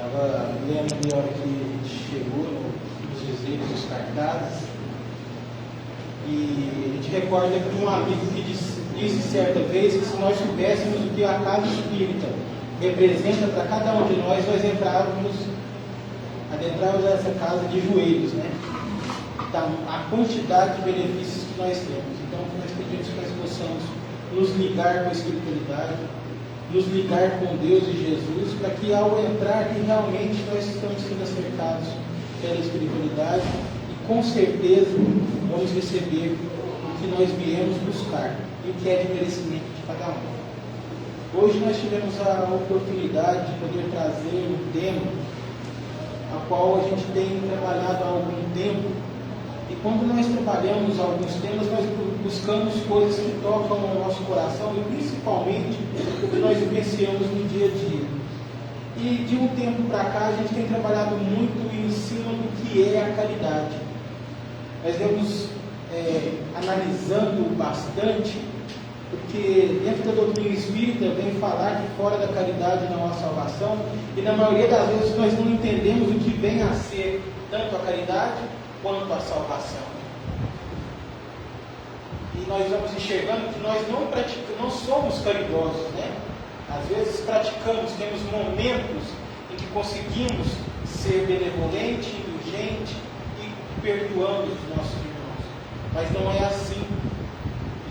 Estava lendo ali a hora que a gente chegou nos dizeres dos cartazes, e a gente recorda que um amigo que disse certa vez que se nós soubéssemos o que a casa espírita representa para cada um de nós adentrávamos essa casa de joelhos, né? A quantidade de benefícios que nós temos. Então, nós pedimos que nós possamos nos ligar com a espiritualidade, nos ligar com Deus e Jesus, para que ao entrar que realmente nós estamos sendo acertados pela espiritualidade e com certeza vamos receber o que nós viemos buscar e o que é de merecimento de cada um. Hoje nós tivemos a oportunidade de poder trazer um tema a qual a gente tem trabalhado há algum tempo, e quando nós trabalhamos alguns temas, nós buscamos coisas que tocam o nosso coração e principalmente o que nós vivenciamos no dia a dia. E de um tempo para cá a gente tem trabalhado muito em cima do que é a caridade. Nós vemos analisando bastante, porque dentro da doutrina espírita vem falar que fora da caridade não há salvação, e na maioria das vezes nós não entendemos o que vem a ser tanto a caridade quanto a salvação. E nós vamos enxergando que nós não somos caridosos, né? Às vezes praticamos, temos momentos em que conseguimos ser benevolente, indulgente e perdoando os nossos irmãos, mas não é assim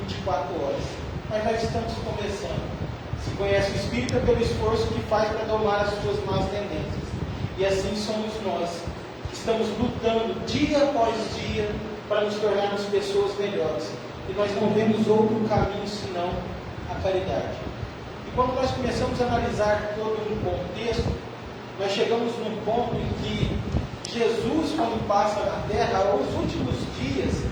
24 horas. Mas nós estamos começando. Se conhece o Espírita pelo esforço que faz para domar as suas más tendências. E assim somos nós, que estamos lutando dia após dia para nos tornarmos pessoas melhores. E nós não vemos outro caminho senão a caridade. E quando nós começamos a analisar todo um contexto, nós chegamos num ponto em que Jesus, quando passa na terra, os últimos dias,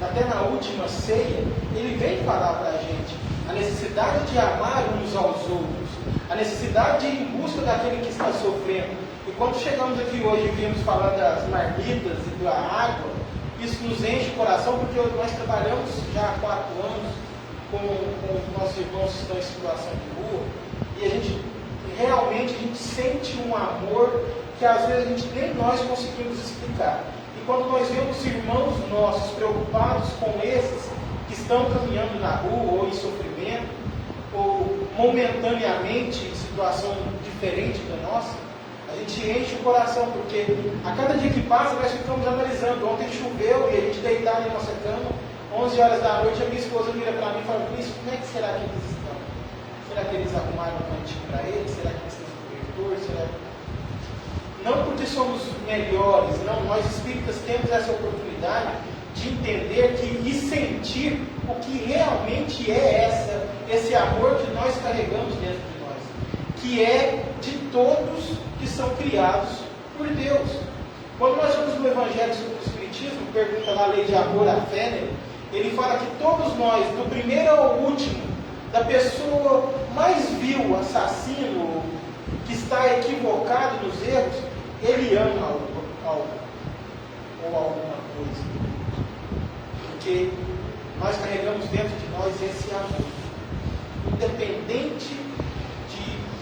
até na última ceia, ele vem falar para a gente a necessidade de amar uns aos outros, a necessidade de ir em busca daquele que está sofrendo. E quando chegamos aqui hoje e viemos falar das marmitas e da água, isso nos enche o coração, porque nós trabalhamos já há 4 anos com os nossos irmãos que estão em situação de rua, e a gente sente um amor que às vezes nem nós conseguimos explicar. E quando nós vemos irmãos nossos preocupados com esses que estão caminhando na rua ou em sofrimento, ou momentaneamente em situação diferente da nossa, a gente enche o coração, porque a cada dia que passa nós ficamos analisando. Ontem choveu e a gente deitado em nossa cama, 11 horas da noite, a minha esposa vira para mim e fala: Cristo, como é que será que eles estão? Será que eles arrumaram um cantinho para eles? Será que eles têm cobertor? Será que... Não porque somos melhores, não, nós espíritas temos essa oportunidade de entender e sentir o que realmente é esse amor que nós carregamos dentro de nós, que é de todos que são criados por Deus. Quando nós vamos no Evangelho sobre o Espiritismo, pergunta lá a lei de amor à fé, né? Ele fala que todos nós, do primeiro ao último, da pessoa mais vil, assassino, que está equivocado nos erros, ele ama algo ou alguma coisa, porque nós carregamos dentro de nós esse amor, independente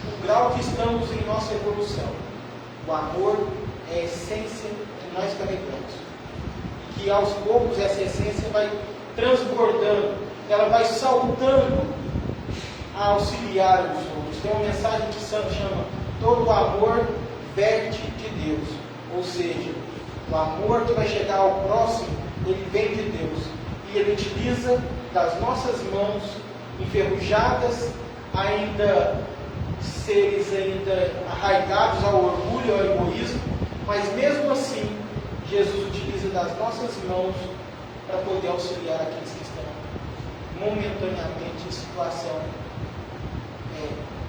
do grau que estamos em nossa evolução. O amor é a essência que nós carregamos, e que aos poucos essa essência vai transbordando, ela vai saltando a auxiliar os outros. Tem uma mensagem que Santo chama: todo amor verte de Deus, ou seja, o amor que vai chegar ao próximo, ele vem de Deus, e ele utiliza das nossas mãos enferrujadas, ainda seres arraigados ao orgulho, ao egoísmo, mas mesmo assim Jesus utiliza das nossas mãos para poder auxiliar aqueles que estão momentaneamente em situação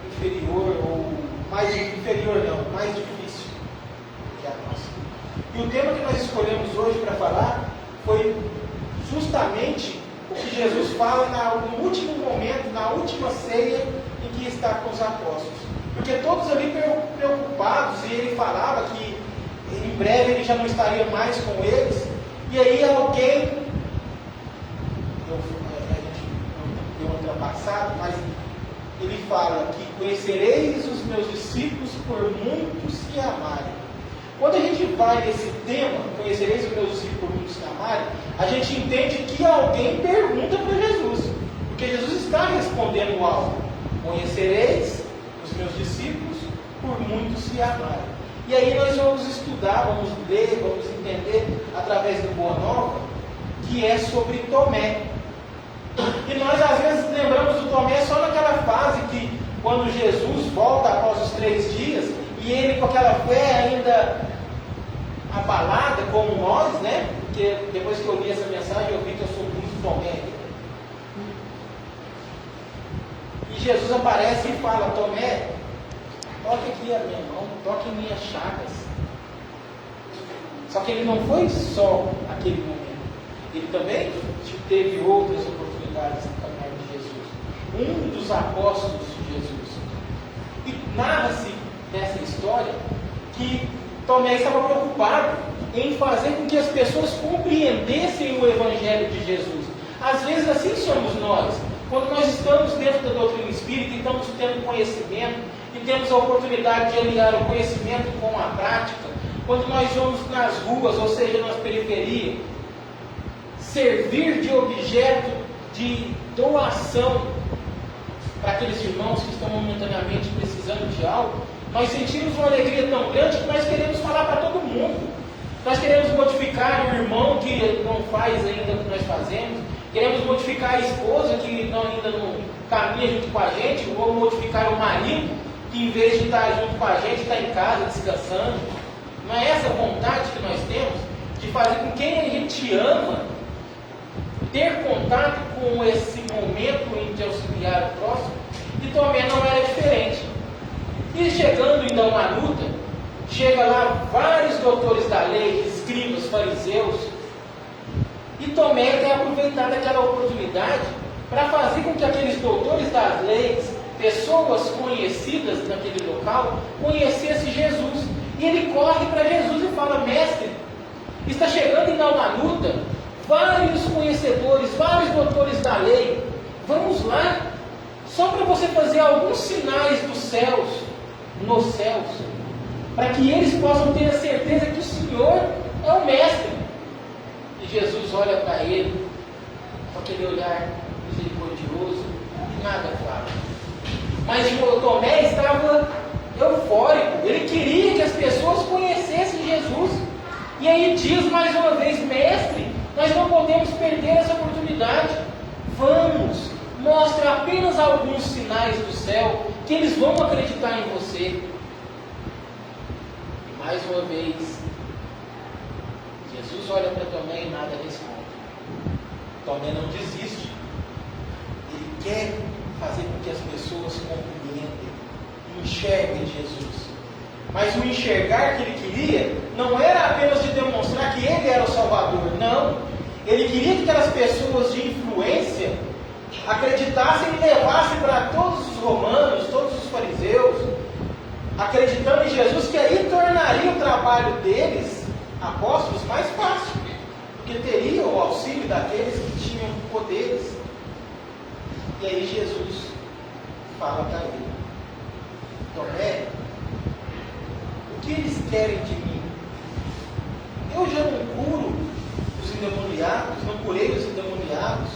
inferior, ou mais difícil que a nossa. E o tema que nós escolhemos hoje para falar foi justamente o que Jesus fala no último momento, na última ceia em que está com os apóstolos. Porque todos ali preocupados, e ele falava que em breve ele já não estaria mais com eles, e aí alguém, a gente deu uma ultrapassada, mas ele fala que conhecereis os meus discípulos por muito se amarem. Quando a gente vai nesse tema, conhecereis os meus discípulos por muito se amarem, a gente entende que alguém pergunta para Jesus. Porque Jesus está respondendo algo. Conhecereis os meus discípulos por muito se amarem. E aí nós vamos estudar, vamos ler, vamos entender através do Boa Nova, que é sobre Tomé. E nós às vezes lembramos do Tomé só naquela fase que quando Jesus volta após os 3 dias, e ele com aquela fé ainda abalada como nós, né? Porque depois que eu li essa mensagem eu vi que eu sou muito Tomé. E Jesus aparece e fala: Tomé, toque aqui a minha mão, toque em minhas chagas. Só que ele não foi só aquele momento. Ele também teve outras oportunidades no caminhar de Jesus. Um dos apóstolos de Jesus. E narra-se nessa história que Tomé estava preocupado em fazer com que as pessoas compreendessem o Evangelho de Jesus. Às vezes assim somos nós. Quando nós estamos dentro da doutrina espírita e estamos tendo conhecimento, e temos a oportunidade de aliar o conhecimento com a prática, quando nós vamos nas ruas, ou seja, nas periferias, servir de objeto de doação para aqueles irmãos que estão momentaneamente precisando de algo, nós sentimos uma alegria tão grande que nós queremos falar para todo mundo. Nós queremos modificar o irmão que não faz ainda o que nós fazemos, queremos modificar a esposa que ainda não caminha junto com a gente, ou modificar o marido que em vez de estar junto com a gente, está em casa descansando. Não é essa vontade que nós temos de fazer com quem a gente ama ter contato com esse momento de auxiliar o próximo? E Tomé não era diferente. E chegando em Dalmanuta, chega lá vários doutores da lei, escribas, fariseus, e Tomé quer aproveitar daquela oportunidade para fazer com que aqueles doutores das leis, pessoas conhecidas naquele local, conhecessem Jesus. E ele corre para Jesus e fala: mestre, está chegando em Dalmanuta vários conhecedores, vários doutores da lei, vamos lá, só para você fazer alguns sinais dos céus, nos céus, para que eles possam ter a certeza que o Senhor é o mestre. E Jesus olha para ele com aquele olhar misericordioso e nada fala. Mas o Tomé estava eufórico, ele queria que as pessoas conhecessem Jesus. E aí diz mais uma vez: mestre, nós não podemos perder essa oportunidade. Vamos, mostre apenas alguns sinais do céu, que eles vão acreditar em você. E mais uma vez, Jesus olha para Tomé e nada responde. Tomé não desiste. Ele quer fazer com que as pessoas compreendam, enxerguem Jesus. Mas o enxergar que ele queria não era apenas de demonstrar que ele era o Salvador, não. Ele queria que aquelas pessoas de influência acreditassem e levassem para todos os romanos, todos os fariseus, acreditando em Jesus, que aí tornaria o trabalho deles, apóstolos, mais fácil, porque teriam o auxílio daqueles que tinham poderes. E aí Jesus fala para ele: Tomé, o que eles querem de mim? Eu já não curo os endemoniados, não curei os endemoniados,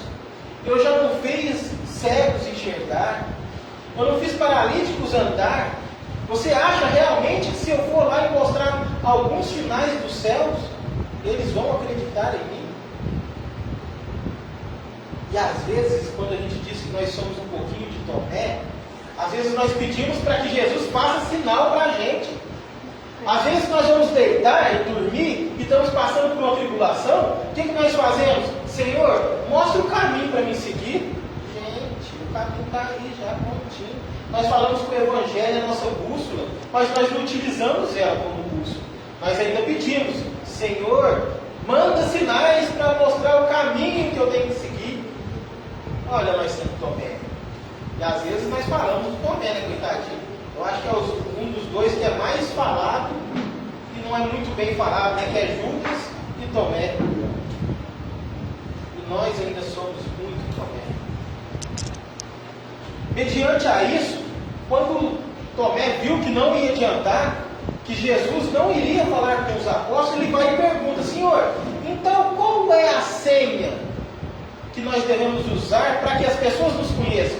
eu já não fiz cegos enxergar, eu não fiz paralíticos andar. Você acha realmente que se eu for lá e mostrar alguns sinais dos céus, eles vão acreditar em mim? E às vezes, quando a gente diz que nós somos um pouquinho de Tomé, às vezes nós pedimos para que Jesus faça sinal para a gente. Às vezes nós vamos deitar e dormir e estamos passando por uma tribulação. O que nós fazemos? Senhor, mostra o caminho para me seguir. Gente, o caminho está aí já prontinho. Nós falamos que o Evangelho é a nossa bússola, mas nós não utilizamos ela como bússola. Nós ainda pedimos: Senhor, manda sinais para mostrar o caminho que eu tenho que seguir. Olha, nós temos Tomé. E às vezes nós falamos do Tomé, né, coitadinho? Eu acho que é um dos dois que é mais falado e não é muito bem falado, né? Que é Judas e Tomé. E nós ainda somos muito Tomé. Mediante a isso, quando Tomé viu que não ia adiantar, que Jesus não iria falar com os apóstolos, ele vai e pergunta: Senhor, então qual é a senha que nós devemos usar para que as pessoas nos conheçam?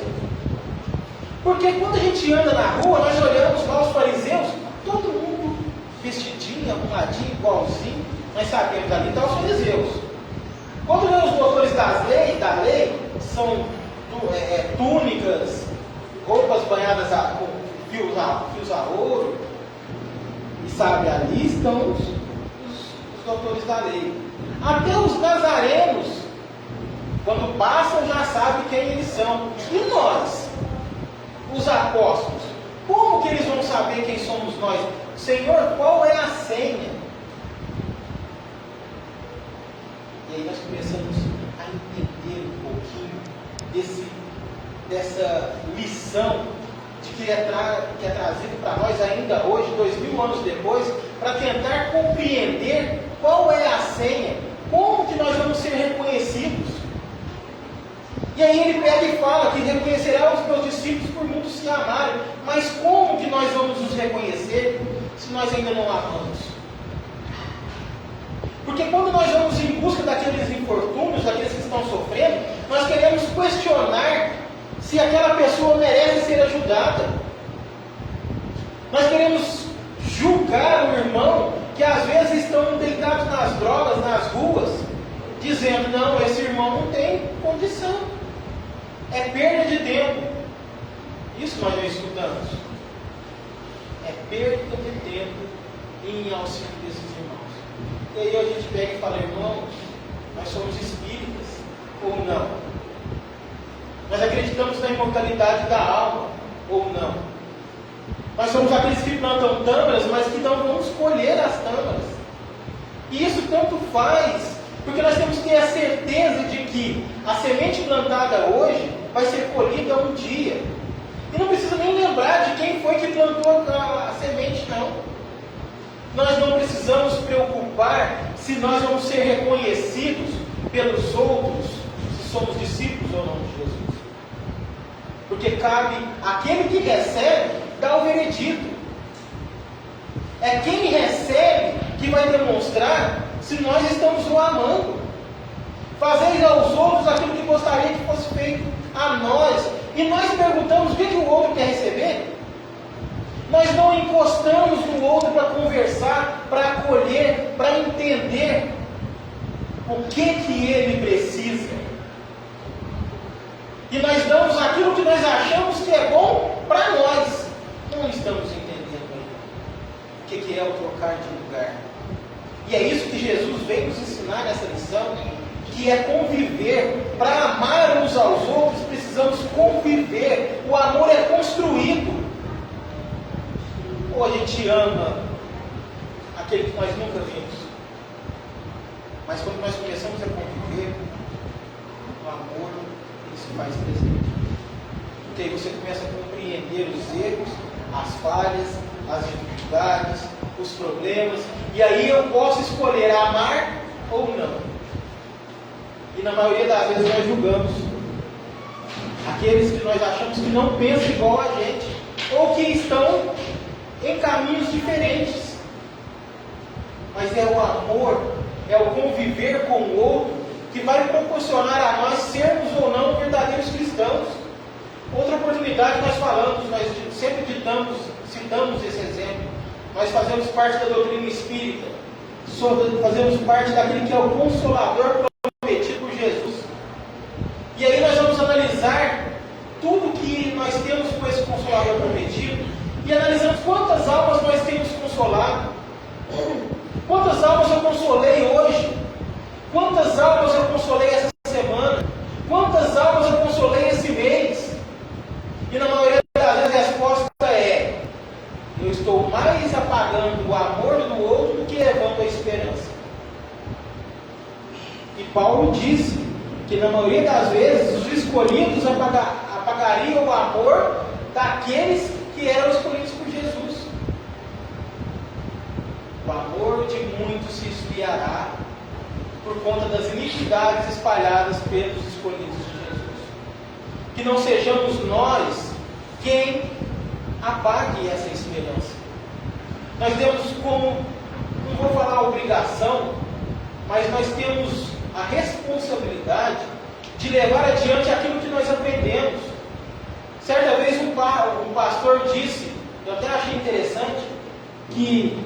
Porque quando a gente anda na rua, nós olhamos lá os fariseus, todo mundo vestidinho, arrumadinho, igualzinho, nós sabemos ali estão os fariseus. Quando vem os doutores da lei, são túnicas, roupas banhadas com fios a ouro, e sabe, ali estão os doutores da lei. Até os nazarenos, quando passam, já sabem quem eles são. E nós, os apóstolos, como que eles vão saber quem somos nós? Senhor, qual é a senha? E aí nós começamos a entender um pouquinho dessa lição que é trazido para nós ainda hoje, 2000 anos depois, para tentar compreender qual é a senha, como que nós vamos ser reconhecidos. E aí ele pega e fala que reconhecerá os meus discípulos por muitos se amarem. Mas como que nós vamos nos reconhecer se nós ainda não amamos? Porque quando nós vamos em busca daqueles infortúnios, daqueles que estão sofrendo, nós queremos questionar se aquela pessoa merece ser ajudada. Nós queremos julgar o irmão que às vezes estão deitados nas drogas, nas ruas, dizendo: não, esse irmão não tem condição, é perda de tempo. Isso nós já estudamos. É perda de tempo em auxílio desses irmãos. E aí a gente pega e fala: irmãos, nós somos espíritas ou não? Nós acreditamos na imortalidade da alma ou não? Nós somos aqueles que plantam tâmaras, mas que não vamos colher as tâmaras. E isso tanto faz, porque nós temos que ter a certeza de que a semente plantada hoje vai ser colhida um dia. E não precisa nem lembrar de quem foi que plantou a semente, não. Nós não precisamos preocupar se nós vamos ser reconhecidos pelos outros, se somos discípulos ou não de Jesus. Porque cabe àquele que recebe dar o veredito. É quem recebe que vai demonstrar se nós estamos o amando. Fazeis aos outros aquilo que gostaria que fosse feito a nós. E nós perguntamos o que o outro quer receber. Nós não encostamos no outro para conversar, para acolher, para entender o que ele precisa. E nós damos aquilo que nós achamos que é bom para nós. Não estamos entendendo ainda o que é o trocar de lugar. E é isso que Jesus veio nos ensinar nessa lição, que é conviver. Para amar uns aos outros, precisamos conviver. O amor é construído. Ou a gente ama aquele que nós nunca vimos. Mas quando nós começamos a conviver, o amor se faz presente. Porque aí você começa a compreender os erros, as falhas, as dificuldades, os problemas. E aí eu posso escolher amar ou não. E na maioria das vezes nós julgamos aqueles que nós achamos que não pensam igual a gente, ou que estão em caminhos diferentes. Mas é o amor, é o conviver com o outro que vai proporcionar a nós sermos ou não verdadeiros cristãos. Outra oportunidade nós falamos, nós sempre citamos esse exemplo. Nós fazemos parte da doutrina espírita, fazemos parte daquele que é o Consolador prometido por Jesus. E aí nós vamos analisar tudo que nós temos com esse Consolador prometido e analisamos quantas almas nós temos consolado. Quantas almas eu consolei hoje? Quantas almas eu consolei essa semana? Quantas almas eu consolei esse mês? E na maioria das vezes a resposta é: eu estou mais apagando o amor do outro do que levando a esperança. E Paulo disse que na maioria das vezes os escolhidos apagariam o amor daqueles que eram escolhidos por Jesus. O amor de muitos se esfriará por conta das iniquidades espalhadas pelos escolhidos de Jesus. que não sejamos nós quem apague essa esperança. Nós temos como, não vou falar obrigação, mas nós temos a responsabilidade de levar adiante aquilo que nós aprendemos. Certa vez um pastor disse, eu até achei interessante, que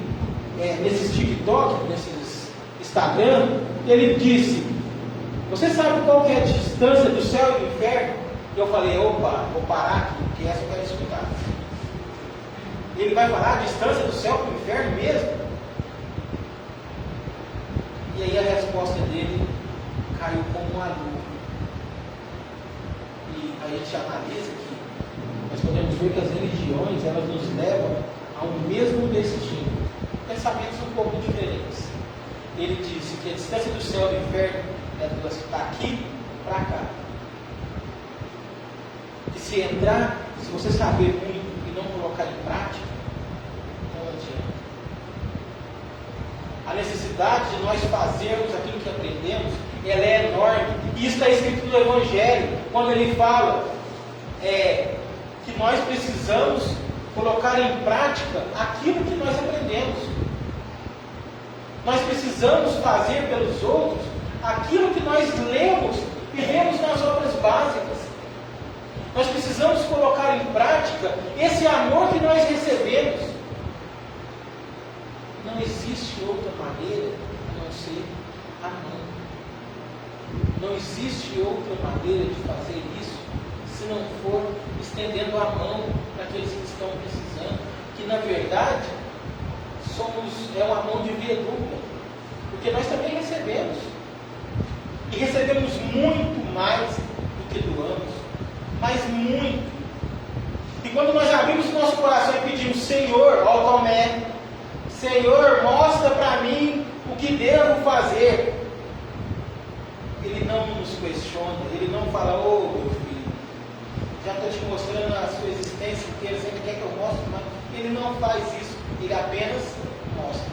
nesses TikTok, nesses Instagram, ele disse: você sabe qual que é a distância do céu e do inferno? E eu falei: opa, vou parar aqui, porque essa eu quero escutar. Ele vai falar a distância do céu para o inferno mesmo? E aí a resposta dele caiu como uma luva. E a gente analisa que nós podemos ver que as religiões, elas nos levam ao mesmo destino, pensamentos um pouco diferentes. Ele disse que a distância do céu e do inferno é daqui para cá. E se entrar, se você saber muito e não colocar em prática, não adianta. A necessidade de nós fazermos aquilo que aprendemos, ela é enorme. E isso está escrito no Evangelho, quando ele fala que nós precisamos colocar em prática aquilo que nós aprendemos. Nós precisamos fazer pelos outros aquilo que nós lemos e vemos nas obras básicas. Nós precisamos colocar em prática esse amor que nós recebemos. Não existe outra maneira a não ser amando. Não existe outra maneira de fazer isso se não for estendendo a mão para aqueles que estão precisando, que na verdade é uma mão de via dupla, porque nós também recebemos, e recebemos muito mais do que doamos, mas muito. E quando nós abrimos o nosso coração e pedimos: Senhor, ó Tomé, Senhor, mostra para mim o que devo fazer, Ele não nos questiona, Ele não fala: ô meu filho, já estou te mostrando a sua existência inteira, você ainda quer que eu mostre? Mas Ele não faz isso, Ele apenas mostra.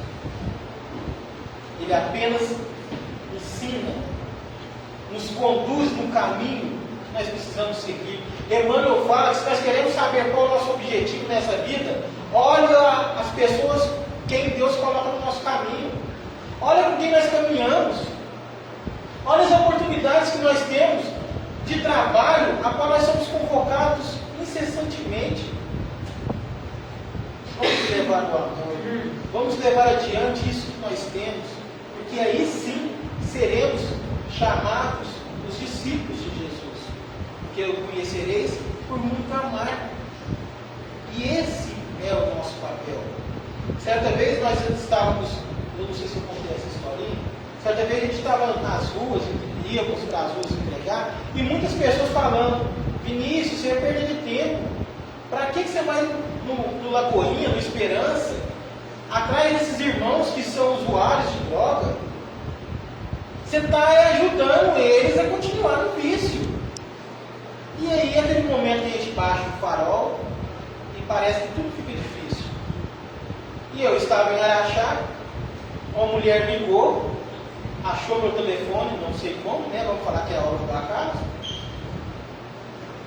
Ele apenas ensina, nos conduz no caminho que nós precisamos seguir. Emmanuel fala que se nós queremos saber qual é o nosso objetivo nessa vida, olha as pessoas, quem Deus coloca no nosso caminho, olha com quem nós caminhamos, olha as oportunidades que nós temos de trabalho, a qual nós somos convocados incessantemente. Vamos levar o amor, vamos levar adiante isso que nós temos, porque aí sim seremos chamados os discípulos de Jesus, porque o conhecereis por muito amar. E esse é o nosso papel. Certa vez nós estávamos, eu não sei se eu contei essa historinha, certa vez a gente estava nas ruas, íamos para as ruas entregar, e muitas pessoas falando: Vinícius, você é perda de tempo, para que você vai no Lagoinha, no Esperança, atrás desses irmãos que são usuários de droga? Você está ajudando eles a continuar no vício. E aí, naquele momento, a gente baixa o farol e parece que tudo fica difícil. E eu estava em Araxá, uma mulher ligou, achou meu telefone, não sei como, né? Vamos falar que é a hora do acaso.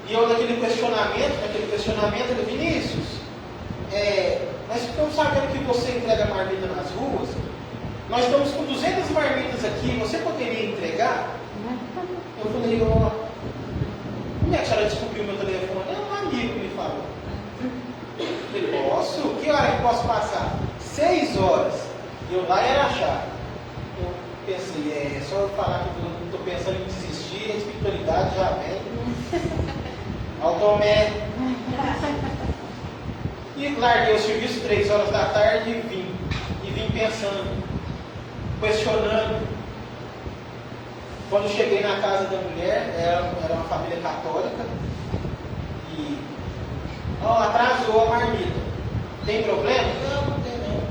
E eu, naquele questionamento, eu disse: Vinícius, nós ficamos sabendo que você entrega marmita nas ruas. Nós estamos com 200 marmitas aqui, você poderia entregar? Eu falei: como é que a senhora descobriu meu telefone? É um amigo que me falou. Eu: posso? Que hora que posso passar? 6 horas. Eu lá era achar. Eu pensei: é só eu falar que eu estou pensando em desistir, a espiritualidade já vem. Ao Tomé. E larguei o serviço 3 horas da tarde e vim. E vim pensando, questionando. Quando cheguei na casa da mulher, era uma família católica, e atrasou a marmita. Tem problema? Não tem não.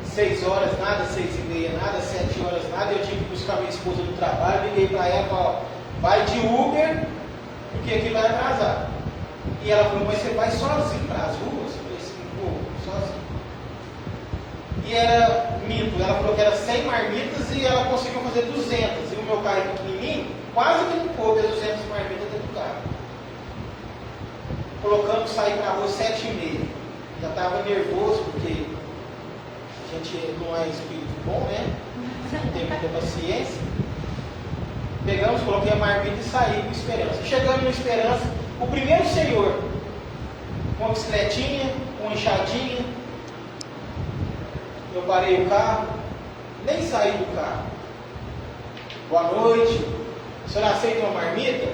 6 horas nada, 6h30 nada, 7 horas nada. Eu tive que buscar minha esposa no trabalho, liguei para ela: vai de Uber, porque aqui vai atrasar. E ela falou: mas você vai sozinho para as ruas? Eu falei assim: vou, sozinho. E era mito, ela falou que era 100 marmitas e ela conseguiu fazer 200. E o meu carro é pequenininho, quase que não coube as 200 marmitas dentro do carro. colocamos sair para a rua 7h30. Já estava nervoso, porque a gente não é espírito bom, né? Não tem muita paciência. Pegamos, coloquei a marmita e saí com Esperança. Chegamos no Esperança, o primeiro senhor, com uma bicicletinha, com uma enxadinha. Eu parei o carro, nem saí do carro. Boa noite, o senhor aceita uma marmita?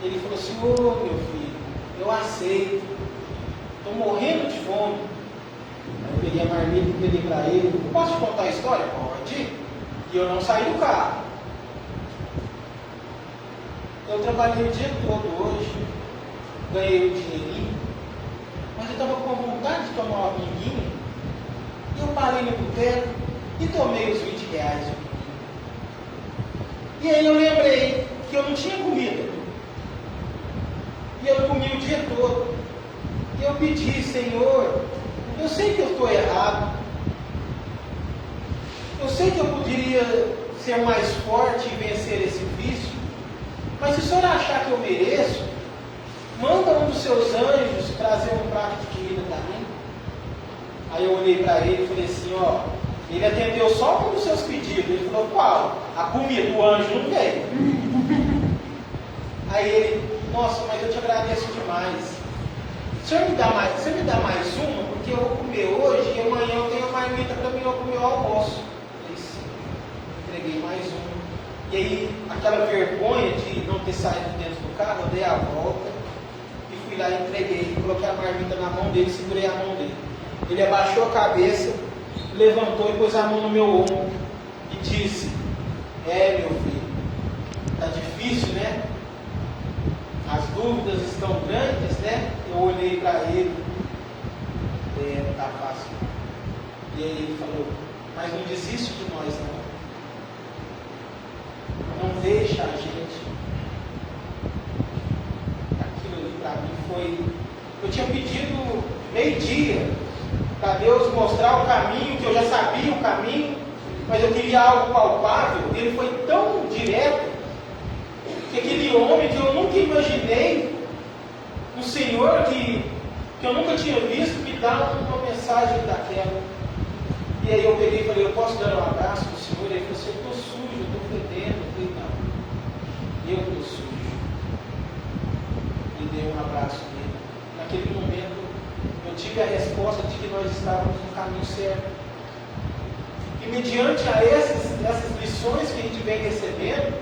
Ele falou assim: ô meu filho, eu aceito, estou morrendo de fome. Aí eu peguei a marmita e peguei para ele. Posso te contar a história? Pode. E eu não saí do carro. Eu trabalhei o dia todo hoje, ganhei um dinheirinho, mas eu estava com vontade de tomar uma pinguinha. E eu parei no boteco e tomei os R$20. E aí eu lembrei que eu não tinha comida. E eu comi o dia todo. E eu pedi: Senhor, eu sei que eu estou errado. Eu sei que eu poderia ser mais forte e vencer esse vício. Mas se o Senhor achar que eu mereço, manda um dos seus anjos trazer um prato de comida para mim. Aí eu olhei para ele e falei assim: ó, ele atendeu só um dos seus pedidos. Ele falou: qual? A comida, o anjo não veio. Aí ele: nossa, mas eu te agradeço demais. O senhor me dá mais uma? Porque eu vou comer hoje e amanhã eu tenho uma marmita para mim, eu comer o almoço. Eu falei: sim. Entreguei mais uma. E aí, aquela vergonha de não ter saído dentro do carro, eu dei a volta e fui lá e entreguei. Coloquei a marmita na mão dele, segurei a mão dele. Ele abaixou a cabeça, levantou e pôs a mão no meu ombro e disse: é, meu filho, está difícil, né? As dúvidas estão grandes, né? Eu olhei para ele: não está fácil. E aí ele falou: mas não desiste de nós, não. Não deixa a gente. Aquilo ali para mim foi... Eu tinha pedido meio-dia para Deus mostrar o caminho, que eu já sabia o caminho, mas eu queria algo palpável. Ele foi tão direto que aquele homem que eu nunca imaginei, um Senhor que eu nunca tinha visto, me dá uma mensagem daquela. E aí eu peguei e falei: eu posso dar um abraço para o Senhor? Ele falou assim: eu estou sujo, eu estou fedendo. Eu falei: não, eu estou sujo. E dei um abraço nele. Naquele momento eu tive a resposta de que nós estávamos no caminho certo. E mediante a essas lições que a gente vem recebendo,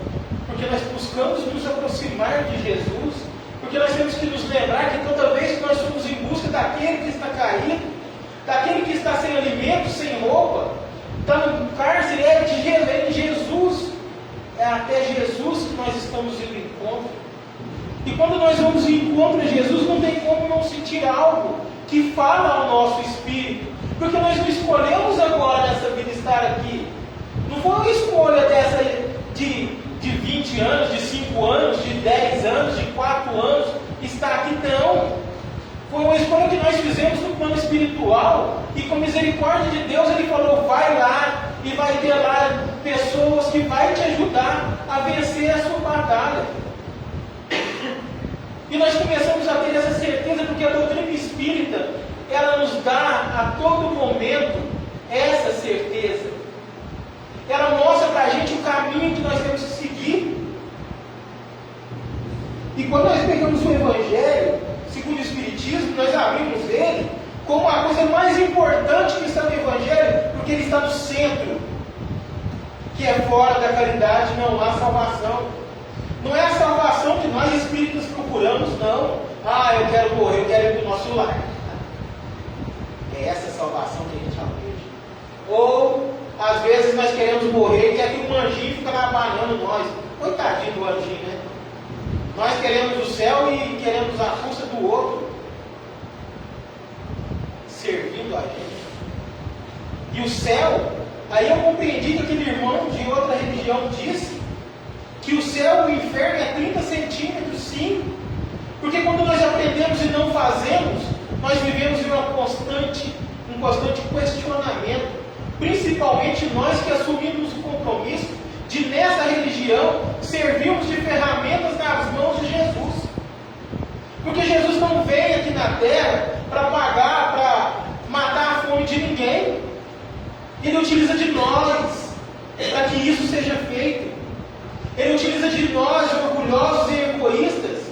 porque nós buscamos nos aproximar de Jesus, porque nós temos que nos lembrar que toda vez que nós somos em busca daquele que está caído, daquele que está sem alimento, sem roupa, está no cárcere, é de Jesus, é até Jesus que nós estamos indo em encontro. E quando nós vamos em encontro a Jesus, não tem como não sentir algo que fala ao nosso espírito, porque nós não escolhemos agora nessa vida estar aqui. Não foi uma escolha dessa de 20 anos, de 5 anos, de 10 anos, de 4 anos, estar aqui, não. Foi uma escolha que nós fizemos no plano espiritual, e com misericórdia de Deus Ele falou: vai lá, e vai ter lá pessoas que vão te ajudar a vencer a sua batalha. E nós começamos a ter essa certeza, porque a doutrina espírita, ela nos dá a todo momento essa certeza. Ela mostra para a gente o caminho que nós temos que seguir. E quando nós pegamos o Evangelho segundo o Espiritismo, nós abrimos ele como a coisa mais importante que está no Evangelho, porque ele está no centro, que é fora da caridade não há salvação. Não é a salvação que nós espíritas procuramos, não. Ah, eu quero morrer, eu quero ir para o nosso lar. É essa salvação que a gente almeja. Ou, às vezes, nós queremos morrer e quer que um anjinho fique lá abanando nós. Coitadinho do anjinho, né? Nós queremos o céu e queremos a força do outro servindo a gente. E o céu, aí eu compreendi que aquele irmão de outra religião disse que o céu e o inferno é 30 centímetros, sim. Porque quando nós aprendemos e não fazemos, nós vivemos em um constante questionamento. Principalmente nós que assumimos o compromisso de, nessa religião, servirmos de ferramentas nas mãos de Jesus. Porque Jesus não veio aqui na terra para pagar, para matar a fome de ninguém. Ele utiliza de nós para que isso seja feito. Ele utiliza de nós, orgulhosos e egoístas,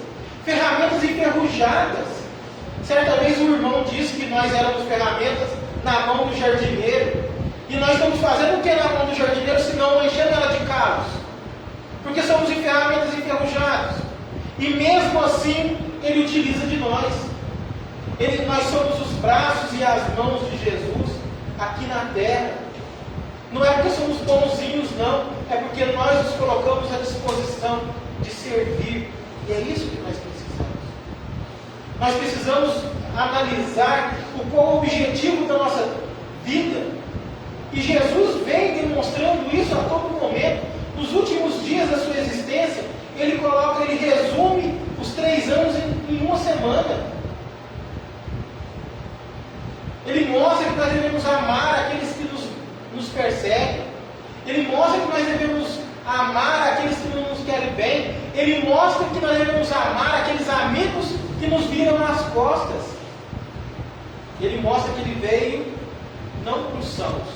ferramentas enferrujadas. Certa vez um irmão disse que nós éramos ferramentas na mão do jardineiro. E nós estamos fazendo o que na mão do jardineiro, senão enchendo ela de calos? Porque somos ferramentas enferrujadas. E mesmo assim, Ele utiliza de nós. Nós somos os braços e as mãos de Jesus aqui na terra. Não é porque somos bonzinhos, não. É porque nós nos colocamos à disposição de servir. E é isso que nós precisamos. Nós precisamos analisar qual é o objetivo da nossa vida. E Jesus vem demonstrando isso a todo momento. Nos últimos dias da sua existência, Ele resume os 3 anos em uma semana. Ele mostra que nós devemos amar aqueles que nos perseguem. Ele mostra que nós devemos amar aqueles que não nos querem bem. Ele mostra que nós devemos amar aqueles amigos que nos viram nas costas. Ele mostra que Ele veio não para os sãos,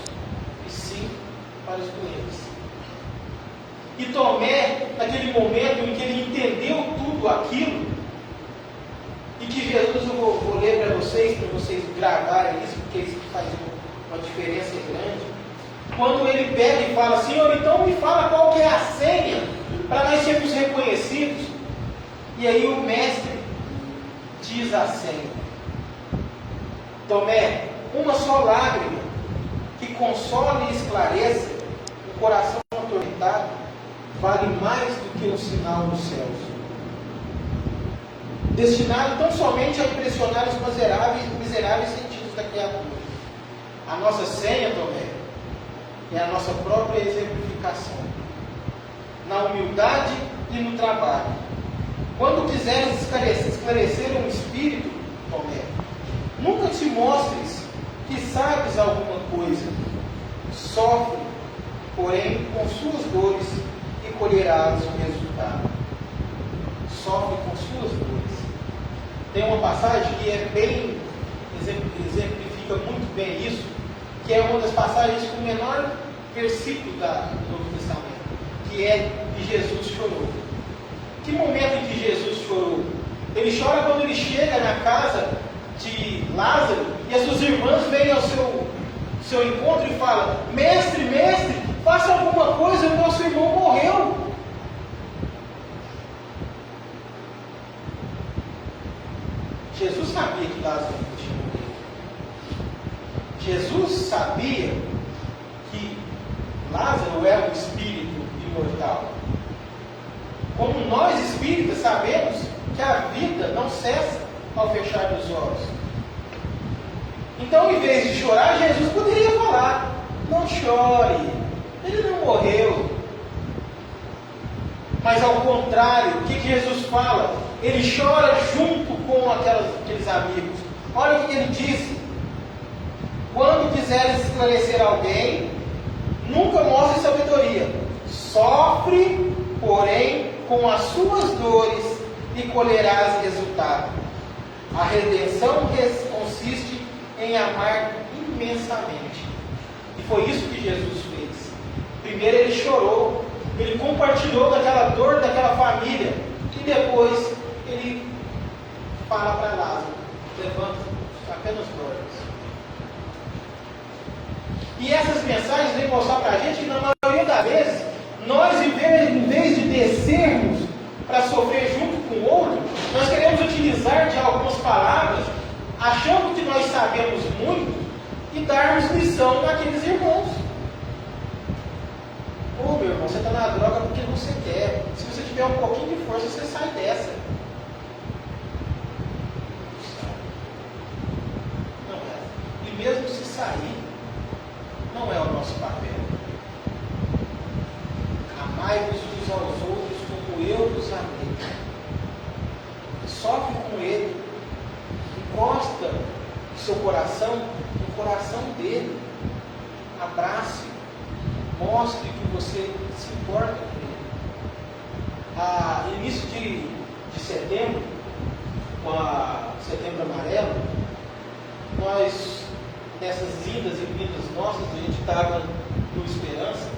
e sim para os doentes. E Tomé, naquele momento em que ele entendeu tudo aquilo, e que Jesus, eu vou ler para vocês gravarem isso, porque isso faz uma diferença grande. Quando ele pega e fala: Senhor, então me fala qual que é a senha para nós sermos reconhecidos. E aí o mestre diz a senha: Tomé, uma só lágrima que console e esclareça o coração atormentado vale mais do que um sinal dos céus, destinado tão somente a impressionar os miseráveis sentidos da criatura. A nossa senha, Tomé, é a nossa própria exemplificação, na humildade e no trabalho. Quando quiseres esclarecer um espírito, Tomé, nunca te mostres que sabes alguma coisa. Sofre, porém, com suas dores e colherás o resultado. Sofre com suas dores. Tem uma passagem que exemplifica muito bem isso, que é uma das passagens com o menor versículo do Novo Testamento, que é que Jesus chorou. Que momento em que Jesus chorou? Ele chora quando ele chega na casa de Lázaro e as suas irmãs vêm ao seu encontro e falam: Mestre, mestre, faça alguma coisa, o nosso irmão morreu. Jesus sabia que Lázaro tinha morrido. Jesus sabia que Lázaro era um espírito imortal. Como nós espíritas sabemos que a vida não cessa ao fechar os olhos. Então, em vez de chorar, Jesus poderia falar: não chore, ele não morreu. Mas ao contrário, o que Jesus fala? Ele chora junto com aqueles amigos. Olha o que ele disse: quando quiseres esclarecer alguém, nunca mostre sabedoria. Sofre, porém, com as suas dores e colherás resultado. A redenção consiste em amar imensamente. E foi isso que Jesus fez. Primeiro ele chorou, ele compartilhou daquela dor daquela família, e depois ele fala para Lázaro: levanta, apenas dorme. E essas mensagens vêm mostrar para a gente que na maioria das vezes, nós em vez de descermos para sofrer junto com o outro, nós queremos utilizar de algumas palavras, achando que nós sabemos muito, e darmos lição naqueles irmãos. Ô meu irmão, você está na droga porque você quer. Se você tiver um pouquinho de força, você sai dessa. Não é. E mesmo se sair, não é o nosso papel. Amai-vos uns aos outros como eu vos amei. Sofre com ele. Encosta o seu coração no coração dele. Abrace. Mostre que você se importa com ele. Início de setembro, com a Setembro Amarelo, nós, nessas idas e vindas nossas, a gente estava no Esperança,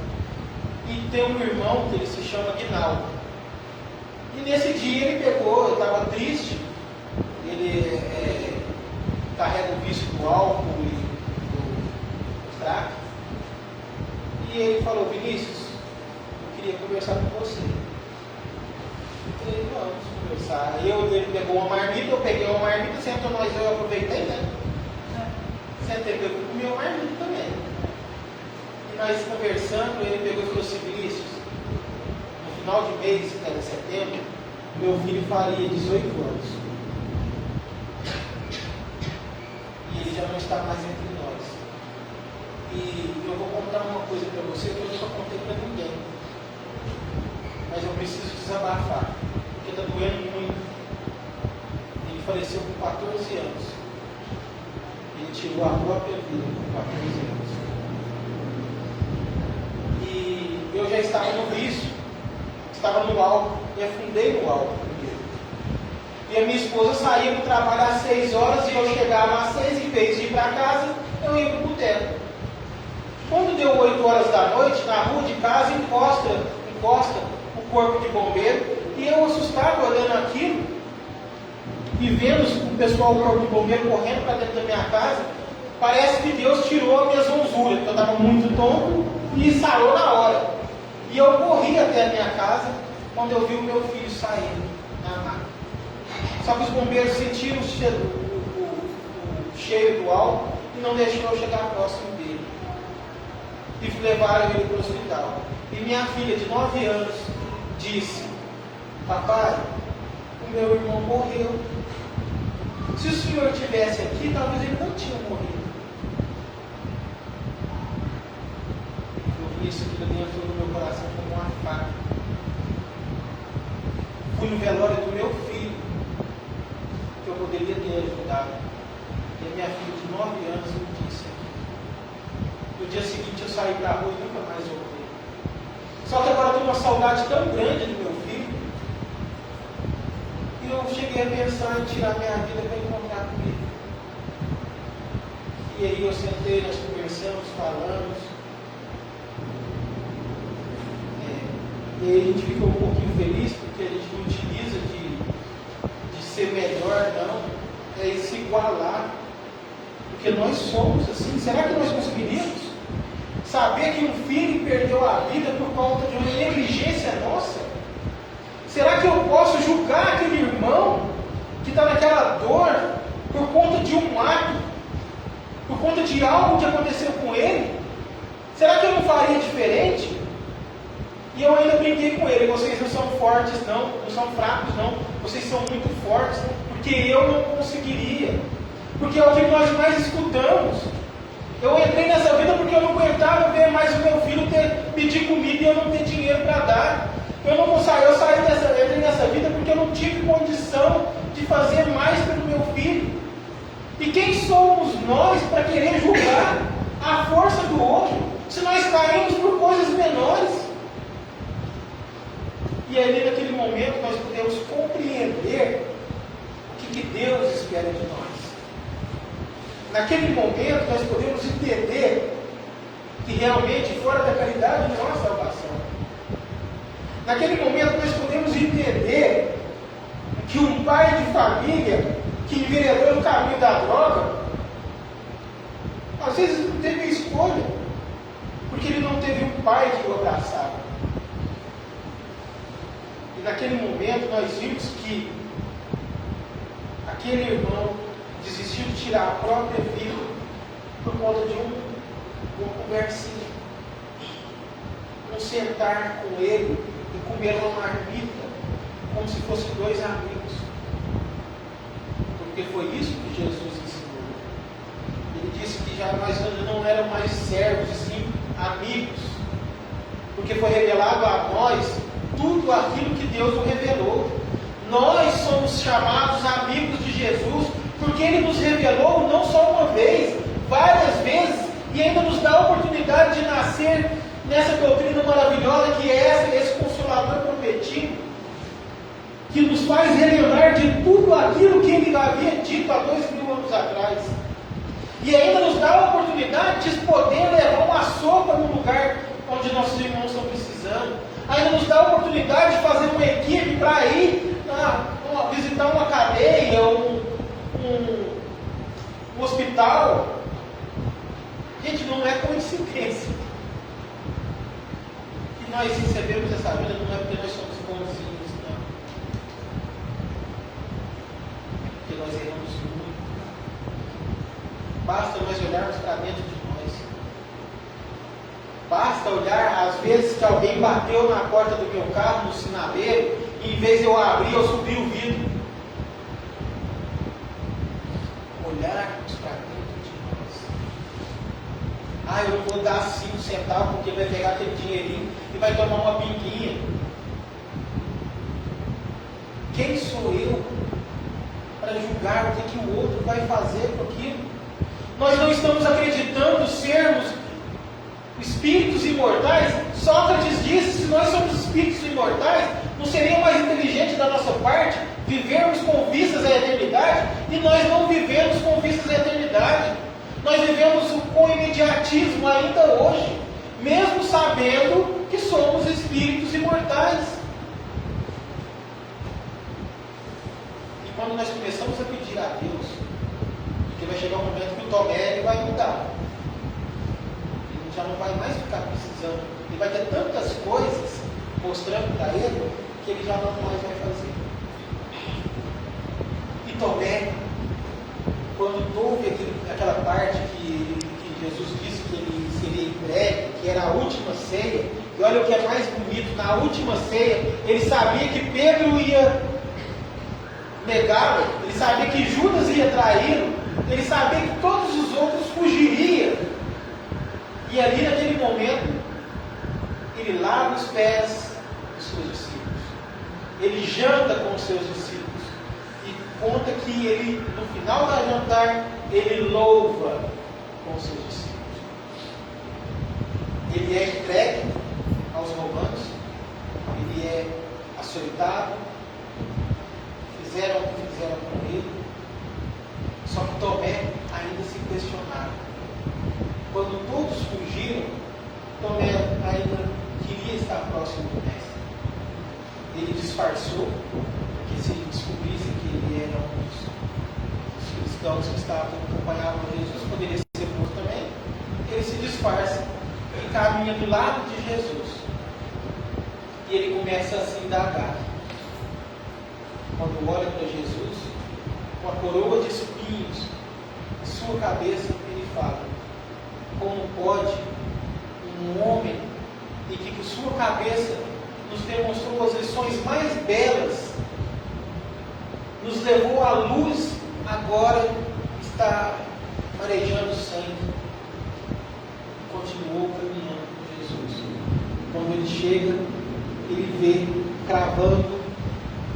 e tem um irmão que ele se chama Guinaldo. E nesse dia ele pegou, eu estava triste, ele carrega o vício do álcool e do crack, e ele falou: Vinícius, eu queria conversar com você. Eu falei: vamos conversar. Aí ele pegou uma marmita, eu peguei uma marmita, sentou nós, eu aproveitei, né? Sentei, eu comi uma marmita também. E nós conversando, ele pegou e falou assim: Vinícius, no final de mês, que era setembro, meu filho faria 18 anos. E ele já não está mais entre nós. E eu vou contar uma coisa para você que eu nunca contei para ninguém. Mas eu preciso desabafar, porque está doendo muito. Ele faleceu com 14 anos. Ele tirou a própria vida com 14 anos. E eu já estava no vício, estava no álcool, e afundei no álcool primeiro. E a minha esposa saía do trabalho às 6 horas e eu chegava às 6, em vez de ir para casa, eu ia para o boteco. Quando deu 8 horas da noite, na rua de casa encosta o corpo de bombeiro, e eu assustado olhando aquilo e vendo o pessoal do corpo de bombeiro correndo para dentro da minha casa. Parece que Deus tirou a minha zonzura, porque eu estava muito tonto, e sarou na hora. E eu corri até a minha casa quando eu vi o meu filho saindo na maca. Só que os bombeiros sentiram o cheiro do álcool e não deixou eu chegar próximo dele. E levaram ele para o hospital. E minha filha de 9 anos disse: papai, o meu irmão morreu. Se o senhor estivesse aqui, talvez ele não tinha morrido. Eu vi isso aqui dentro do meu coração como uma faca. Fui no velório do meu filho, que eu poderia ter ajudado. E a minha filha de 9 anos me disse aqui. No dia seguinte eu saí para a rua e nunca mais voltei. Só que agora eu tenho uma saudade tão grande do meu filho, e eu cheguei a pensar em tirar minha vida para encontrar com ele. E aí eu sentei, nós conversamos, falamos. E aí a gente ficou um pouquinho feliz, porque a gente não utiliza de ser melhor, não. É se igualar. Porque nós somos assim. Será que nós conseguiríamos saber que um filho perdeu a vida por conta de uma negligência nossa? Será que eu posso julgar aquele irmão que está naquela dor por conta de um ato, por conta de algo que aconteceu com ele? Será que eu não faria diferente? E eu ainda brinquei com ele: vocês não são fortes não são fracos não, vocês são muito fortes, porque eu não conseguiria, porque é o que nós mais escutamos. Eu entrei nessa vida porque eu não aguentava ver mais o meu filho pedir comida e eu não ter dinheiro para dar. Eu entrei nessa vida porque eu não tive condição de fazer mais pelo meu filho. E quem somos nós para querer julgar a força do outro, se nós caímos por coisas menores? E aí, naquele momento, nós podemos compreender o que Deus espera de nós. Naquele momento, nós podemos entender que realmente fora da caridade não há salvação. Naquele momento, nós podemos entender que um pai de família que enveredou no caminho da droga, às vezes não teve escolha, porque ele não teve um pai que o abraçava. E naquele momento nós vimos que aquele irmão desistiu de tirar a própria vida por conta de uma conversinha. Um sentar com ele e comer uma marmita como se fossem 2 amigos. Porque foi isso que Jesus ensinou. Ele disse que já nós não éramos mais servos, e sim amigos. Porque foi revelado a nós tudo aquilo que Deus nos revelou. Nós somos chamados amigos de Jesus, porque Ele nos revelou não só uma vez, várias vezes, e ainda nos dá a oportunidade de nascer nessa doutrina maravilhosa que é esse Consolador prometido, que nos faz relembrar de tudo aquilo que filho havia dito há 2000 anos atrás. E ainda nos dá a oportunidade de poder levar uma sopa no lugar onde nossos irmãos estão precisando. Ainda nos dá a oportunidade de fazer uma equipe para ir visitar uma cadeia, um hospital. Gente, não é coincidência que nós recebemos essa vida, não é porque nós somos bonzinhos, não. Porque nós erramos muito. Basta nós olharmos para dentro de nós. Basta olhar, às vezes, que alguém bateu na porta do meu carro, no sinadeiro, e em vez de eu abrir, eu subi o vidro. Olharmos para dentro de nós. Eu não vou dar 5 centavos porque ele vai pegar aquele dinheirinho e vai tomar uma pinguinha. Quem sou eu para julgar o que o outro vai fazer com aquilo? Nós não estamos acreditando sermos espíritos imortais. Sócrates disse: se nós somos espíritos imortais, não seria mais inteligente da nossa parte vivermos com vistas à eternidade? E nós não vivemos com vistas à eternidade. Nós vivemos com imediatismo ainda hoje, mesmo sabendo que somos espíritos imortais. E quando nós começamos a pedir a Deus, porque vai chegar um momento que o Tomé ele vai mudar. Ele já não vai mais ficar precisando. Ele vai ter tantas coisas mostrando para ele que ele já não mais vai fazer. E Tomé, quando houve aquela parte que Jesus disse que ele seria entregue, que era a última ceia, e olha o que é mais bonito, na última ceia, ele sabia que Pedro ia negá-lo, ele sabia que Judas ia traí-lo, ele sabia que todos os outros fugiriam. E ali naquele momento, ele lava os pés dos seus discípulos. Ele janta com os seus discípulos. E conta que ele, no final da jantar, ele louva com os seus discípulos. Ele é entregue aos romanos. Ele é açoitado. Fizeram o que fizeram com ele. Só que Tomé ainda se questionava. Quando todos fugiram, Tomé ainda queria estar próximo do Mestre. Ele disfarçou, porque se descobrisse que ele era um dos cristãos que acompanhavam Jesus, poderia ser morto também. Ele se disfarça e caminha do lado de Jesus. E ele começa a se indagar. Quando olha para Jesus, com a coroa de espinhos em sua cabeça, ele fala: como pode um homem em que sua cabeça nos demonstrou as lições mais belas, nos levou à luz, agora está marejando sangue? E continuou caminhando com Jesus. Quando ele chega, ele vê cravando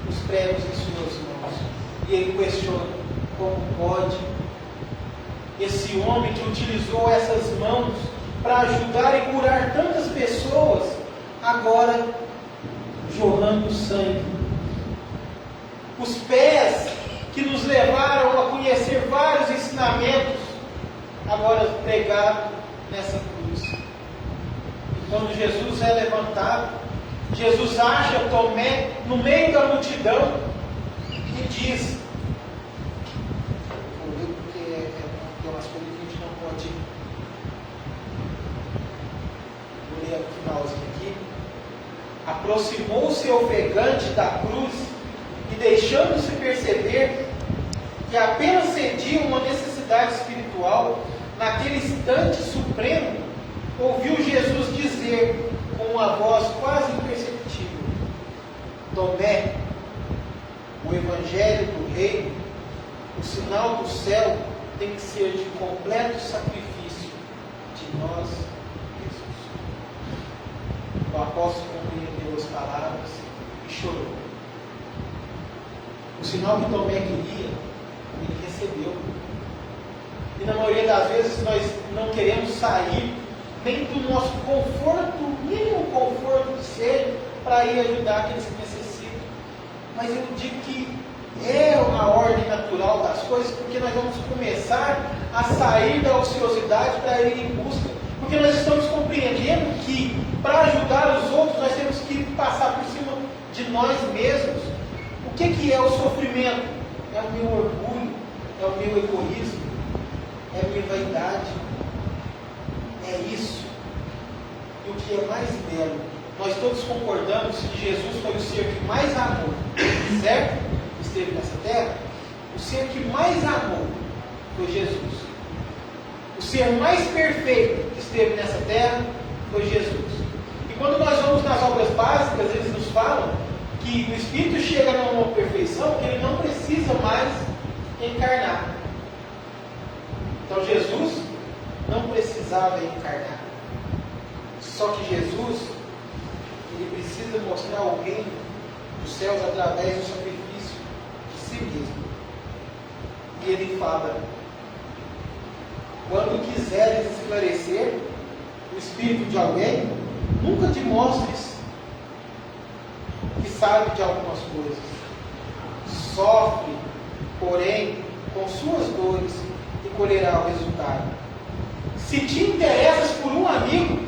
os pregos em suas mãos. E ele questiona: como pode esse homem que utilizou essas mãos para ajudar e curar tantas pessoas, agora jorrando sangue? Os pés que nos levaram a conhecer vários ensinamentos, agora pregados nessa cruz. E quando Jesus é levantado, Jesus acha Tomé no meio da multidão e diz: tem umas coisas que a gente não pode. Vou ler o finalzinho aqui. Aproximou-se ofegante da cruz e, deixando-se perceber que apenas cedia uma necessidade espiritual, naquele instante supremo, ouviu Jesus dizer com uma voz quase imperceptível: Tomé, o Evangelho do Reino, o sinal do céu, tem que ser de completo sacrifício de nós, Jesus. O apóstolo compreendeu as palavras e chorou. O sinal que Tomé queria, ele recebeu. E na maioria das vezes nós não queremos sair nem do nosso conforto, mínimo conforto de ser, para ir ajudar aqueles que necessitam. Mas eu digo que é a ordem natural das coisas, porque nós vamos começar a sair da ociosidade para ir em busca. Porque nós estamos compreendendo que para ajudar os outros nós temos que passar por cima de nós mesmos. O que é o sofrimento? É o meu orgulho, é o meu egoísmo, é a minha vaidade. É isso. E o que é mais belo, nós todos concordamos que Jesus foi o ser que mais amou, certo? Esteve nessa terra. O ser que mais amou foi Jesus. O ser mais perfeito que esteve nessa terra foi Jesus. E quando nós vamos nas obras básicas, eles nos falam que o Espírito chega numa perfeição que ele não precisa mais encarnar. Então Jesus não precisava encarnar. Só que Jesus, ele precisa mostrar o reino dos céus através do sacrifício de si mesmo. E ele fala: quando quiseres esclarecer o espírito de alguém, nunca te mostres que sabe de algumas coisas. Sofre, porém, com suas dores e colherá o resultado. Se te interessas por um amigo,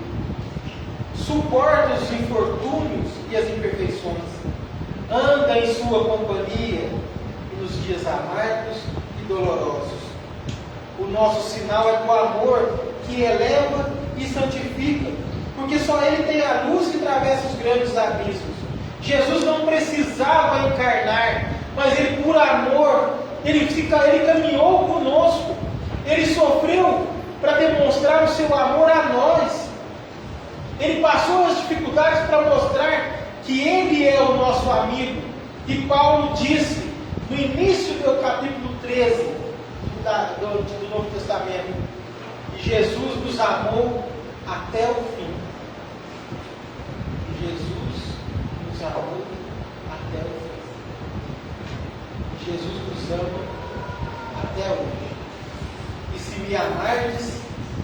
suporta os infortúnios e as imperfeições. Anda em sua companhia nos dias amargos e dolorosos. O nosso sinal é do amor que eleva e santifica, porque só Ele tem a luz que atravessa os grandes abismos. Jesus não precisava encarnar, mas Ele, por amor, Ele caminhou conosco. Ele sofreu para demonstrar o seu amor a nós. Ele passou as dificuldades para mostrar que Ele é o nosso amigo. E Paulo disse, no início do capítulo 13 do Novo Testamento, que Jesus nos amou até o fim. Jesus nos amou até o fim. Jesus nos ama até hoje. E se me amardes,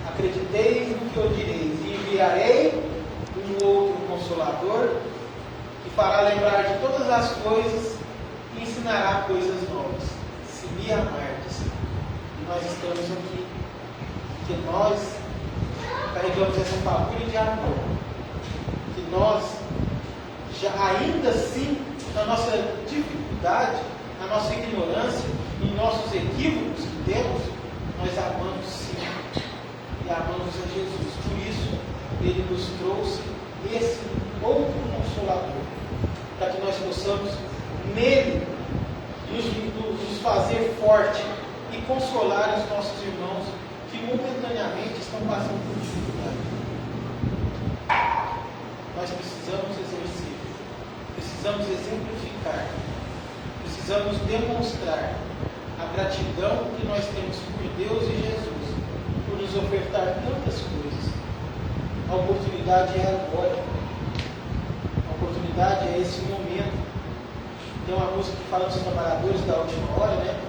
acrediteis no que eu direis, e enviarei um outro Consolador, que fará lembrar de todas as coisas e ensinará coisas novas. Se me amardes. E nós estamos aqui, porque nós carregamos essa fagulha de amor, que nós, ainda assim, na nossa dificuldade, na nossa ignorância, em nossos equívocos que temos, nós amamos sim, e amamos a Jesus. Por isso, Ele nos trouxe esse outro Consolador, para que nós possamos, nele, nos fazer forte e consolar os nossos irmãos que momentaneamente estão passando por dificuldade. Nós precisamos exercer, precisamos exemplificar, precisamos demonstrar a gratidão que nós temos por Deus e Jesus, por nos ofertar tantas coisas. A oportunidade é agora. A oportunidade é esse momento. Tem uma música que fala dos trabalhadores da última hora, né?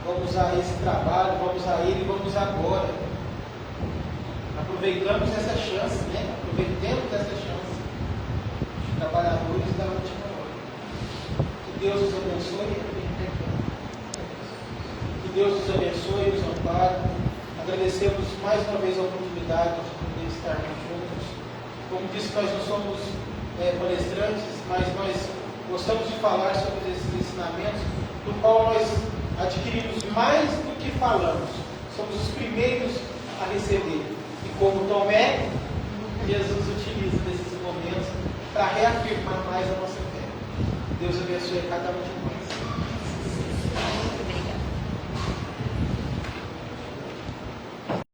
Vamos a esse trabalho, vamos a ele, vamos agora. Aproveitamos essa chance, né? Aproveitemos essa chance. Trabalhadores da última hora. Que Deus os abençoe. Que Deus nos abençoe e nos ampare. Agradecemos mais uma vez a oportunidade de poder estarmos juntos. Como disse, nós não somos palestrantes, mas nós gostamos de falar sobre esses ensinamentos, do qual nós adquirimos mais do que falamos. Somos os primeiros a receber. E como Tomé, Jesus utiliza desses momentos para reafirmar mais a nossa fé. Deus abençoe cada um de nós.